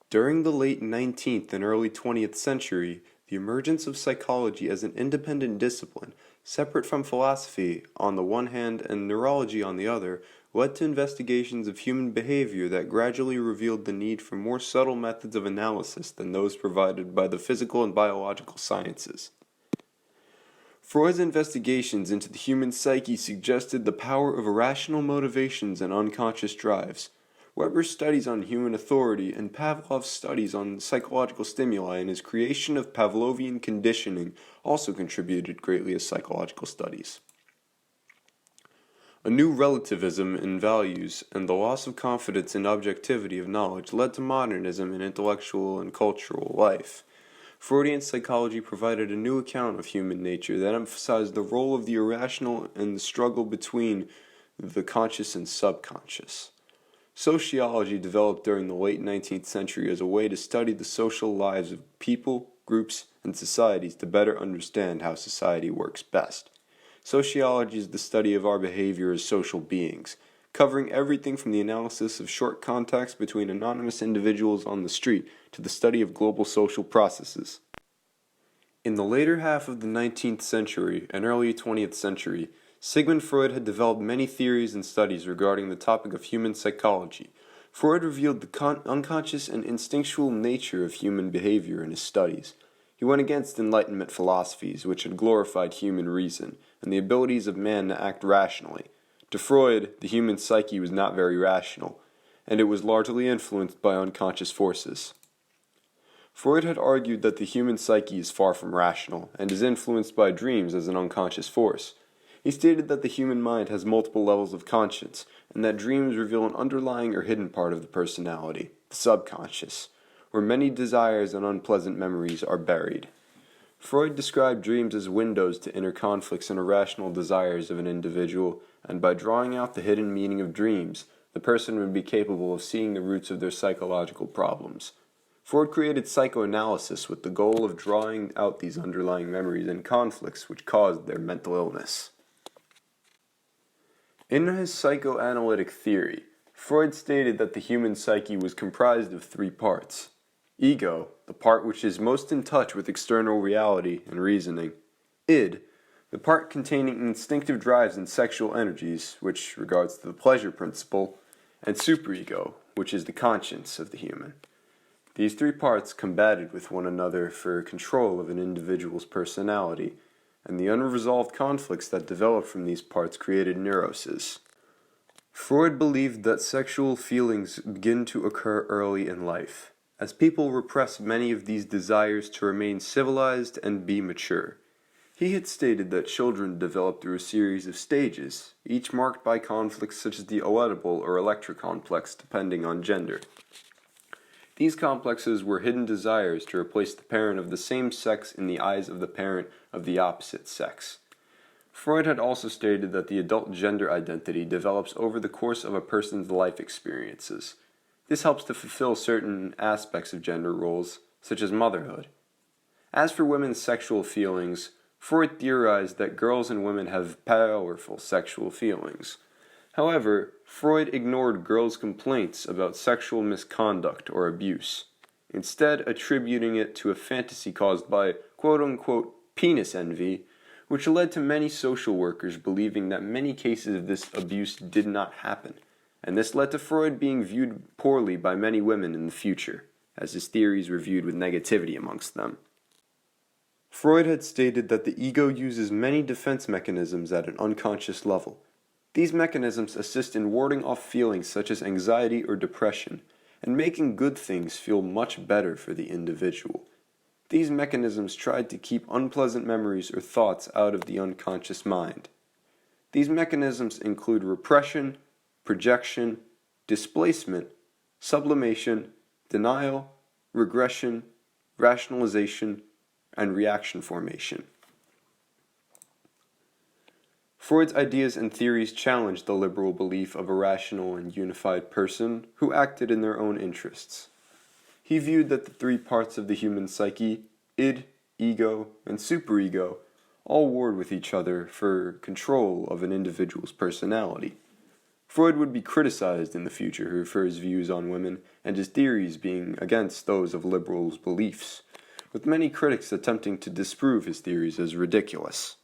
During the late 19th and early 20th century, the emergence of psychology as an independent discipline, separate from philosophy on the one hand and neurology on the other, led to investigations of human behavior that gradually revealed the need for more subtle methods of analysis than those provided by the physical and biological sciences. Freud's investigations into the human psyche suggested the power of irrational motivations and unconscious drives. Weber's studies on human authority and Pavlov's studies on psychological stimuli and his creation of Pavlovian conditioning also contributed greatly as psychological studies. A new relativism in values and the loss of confidence in objectivity of knowledge led to modernism in intellectual and cultural life. Freudian psychology provided a new account of human nature that emphasized the role of the irrational and the struggle between the conscious and subconscious. Sociology developed during the late 19th century as a way to study the social lives of people, groups, and societies to better understand how society works best. Sociology is the study of our behavior as social beings, covering everything from the analysis of short contacts between anonymous individuals on the street to the study of global social processes. In the later half of the 19th century and early 20th century, Sigmund Freud had developed many theories and studies regarding the topic of human psychology. Freud revealed the unconscious and instinctual nature of human behavior in his studies. He went against Enlightenment philosophies, which had glorified human reason and the abilities of man to act rationally. To Freud, the human psyche was not very rational, and it was largely influenced by unconscious forces. Freud had argued that the human psyche is far from rational and is influenced by dreams as an unconscious force. He stated that the human mind has multiple levels of conscience, and that dreams reveal an underlying or hidden part of the personality, the subconscious, where many desires and unpleasant memories are buried. Freud described dreams as windows to inner conflicts and irrational desires of an individual, and by drawing out the hidden meaning of dreams, the person would be capable of seeing the roots of their psychological problems. Freud created psychoanalysis with the goal of drawing out these underlying memories and conflicts which caused their mental illness. In his psychoanalytic theory, Freud stated that the human psyche was comprised of three parts: ego, the part which is most in touch with external reality and reasoning; id, the part containing instinctive drives and sexual energies, which regards to the pleasure principle; and superego, which is the conscience of the human. These three parts combated with one another for control of an individual's personality, and the unresolved conflicts that developed from these parts created neuroses. Freud believed that sexual feelings begin to occur early in life, as people repress many of these desires to remain civilized and be mature. He had stated that children develop through a series of stages, each marked by conflicts such as the Oedipal or Electra complex, depending on gender. These complexes were hidden desires to replace the parent of the same sex in the eyes of the parent of the opposite sex. Freud had also stated that the adult gender identity develops over the course of a person's life experiences. This helps to fulfill certain aspects of gender roles, such as motherhood. As for women's sexual feelings, Freud theorized that girls and women have powerful sexual feelings. However, Freud ignored girls' complaints about sexual misconduct or abuse, instead attributing it to a fantasy caused by quote-unquote penis envy, which led to many social workers believing that many cases of this abuse did not happen, and this led to Freud being viewed poorly by many women in the future, as his theories were viewed with negativity amongst them. Freud had stated that the ego uses many defense mechanisms at an unconscious level. These mechanisms assist in warding off feelings such as anxiety or depression, and making good things feel much better for the individual. These mechanisms tried to keep unpleasant memories or thoughts out of the unconscious mind. These mechanisms include repression, projection, displacement, sublimation, denial, regression, rationalization, and reaction formation. Freud's ideas and theories challenged the liberal belief of a rational and unified person who acted in their own interests. He viewed that the three parts of the human psyche, id, ego, and superego, all warred with each other for control of an individual's personality. Freud would be criticized in the future for his views on women and his theories being against those of liberals' beliefs, with many critics attempting to disprove his theories as ridiculous.